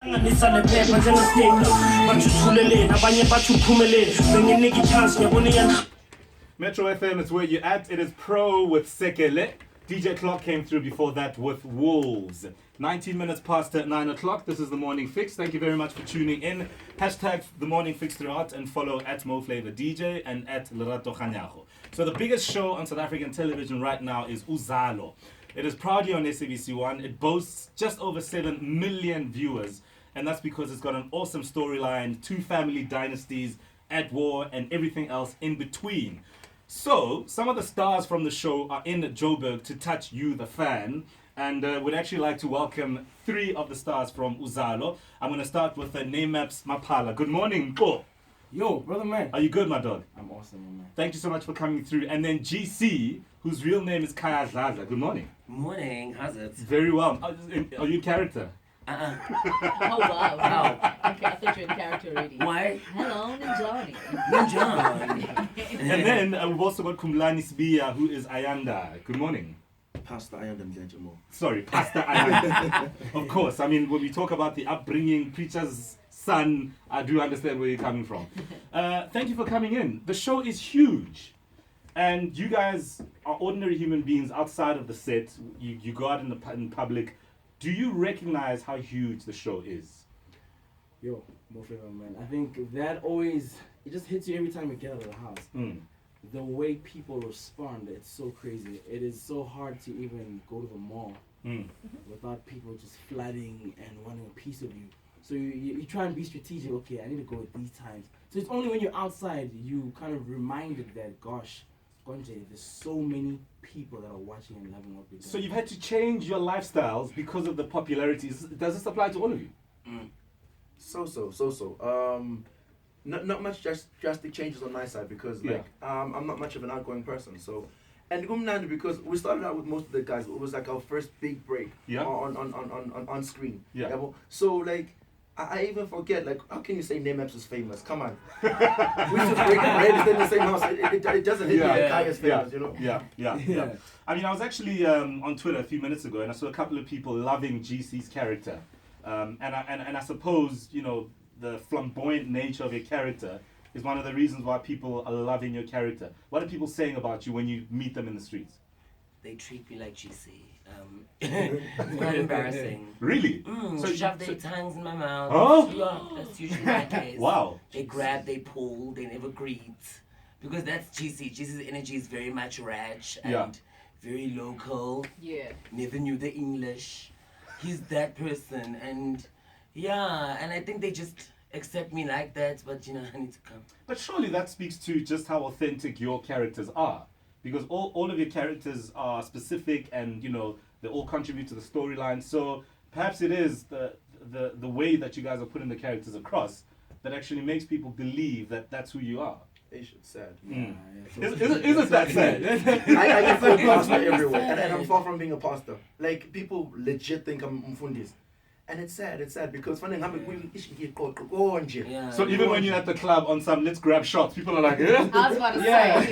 Metro FM is where you're at. It is Pro with Sekele. DJ Clock came through before that with Wolves. 19 minutes past 9 o'clock. This is The Morning Fix. Thank you very much for tuning in. Hashtag The Morning Fix throughout and follow at MoFlavorDJ and at Lerato Kganyago. So the biggest show on South African television right now is Uzalo. It is proudly on SABC1. It boasts just over 7 million viewers. And that's because it's got an awesome storyline, 2 family dynasties at war and everything else in between. So, some of the stars from the show are in Joburg to touch you, the fan. And we'd actually like to welcome 3 of the stars from Uzalo. I'm going to start with Namaps Mapala. Good morning, Bo. Yo, brother man. Are you good, my dog? I'm awesome, man. Thank you so much for coming through. And then GC, whose real name is Kaya Zaza. Good morning. Morning, how's it? Very well. Are you in character? Oh, wow. Okay, I thought you were in character already. Why? Hello, Ninjani. Ninjani. And then we've also got Kumlani Sbia, who is Ayanda. Good morning. Pastor Ayanda Mjanjamo. Sorry, Pastor Ayanda. Of course, I mean, when we talk about the upbringing, preacher's son, I do understand where you're coming from. Thank you for coming in. The show is huge. And you guys are ordinary human beings outside of the set. You go out in public. Do you recognize how huge the show is? Yo, Moflavor, man. I think that always, it just hits you every time you get out of the house. The way people respond, it's so crazy. It is so hard to even go to the mall without people just flooding and wanting a piece of you. So you try and be strategic. Okay, I need to go at these times. So it's only when you're outside you kind of reminded that, gosh, there's so many people that are watching and loving what we're doing. So you've had to change your lifestyles because of the popularity. Does this apply to all of you? So. Not much drastic changes on my side because I'm not much of an outgoing person. So, and Gumnandi, because we started out with most of the guys, it was like our first big break on screen. Yeah. So like I even forget, like, how can you say Namaps is famous? Come on. We just break our heads in the same house. It doesn't hit me like Kaya's famous, you know? Yeah. I mean, I was actually on Twitter a few minutes ago and I saw a couple of people loving GC's character. And I suppose, you know, the flamboyant nature of your character is one of the reasons why people are loving your character. What are people saying about you when you meet them in the streets? They treat me like GC. It's quite embarrassing. Really? So shove their tongues in my mouth. Oh? Yeah, that's usually my case. Wow. They grab, they pull, they never greet. Because that's GC. GC's energy is very much rash and very local. Yeah. Never knew the English. He's that person. And I think they just accept me like that, but you know, I need to come. But surely that speaks to just how authentic your characters are. Because all of your characters are specific and, you know, they all contribute to the storyline. So perhaps it is the way that you guys are putting the characters across that actually makes people believe that that's who you are. It's sad. Isn't that sad? I can find pastor everywhere. And I'm far from being a pastor. Like, people legit think I'm Mfundis. And it's sad because funny So even when you're at the club on some let's grab shots, people are like, eh? I was about to say,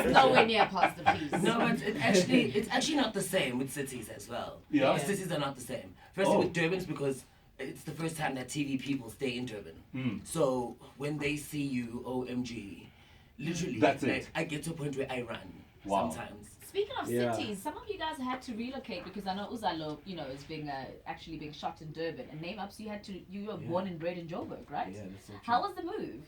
he's nowhere near Pastor Peace. No, but it's actually not the same with cities as well. Yeah. The cities are not the same. Firstly, with Durban's because it's the first time that TV people stay in Durban. So when they see you, OMG, literally, that's it. I get to a point where I run sometimes. Speaking of cities, some of you guys had to relocate because I know Uzalo, you know, is actually being shot in Durban. And Namaps, you were born and bred in Joburg, right? Yeah, that's so true. How was the move?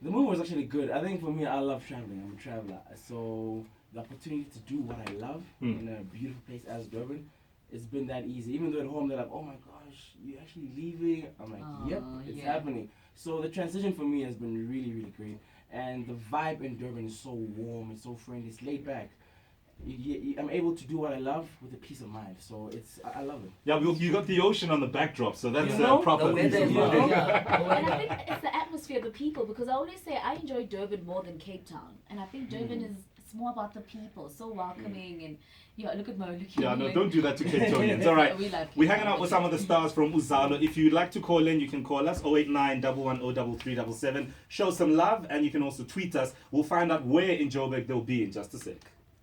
The move was actually good. I think for me, I love traveling. I'm a traveler. So the opportunity to do what I love in a beautiful place as Durban, it's been that easy. Even though at home they're like, oh my gosh, you're actually leaving? I'm like, yep, it's happening. So the transition for me has been really, really great. And the vibe in Durban is so warm, it's so friendly, it's laid back. I'm able to do what I love with a peace of mind, so I love it. Yeah, you got the ocean on the backdrop, so that's proper the peace of mind. And I think it's the atmosphere of the people, because I always say I enjoy Durban more than Cape Town, and I think Durban it's more about the people, so welcoming and look at Mo, look at Yeah, no, don't do that to Cape Townians. All right, we're hanging out with some of the stars from Uzalo. If you'd like to call in, you can call us 089 110 3377. Show some love, and you can also tweet us. We'll find out where in Joburg they'll be in just a sec.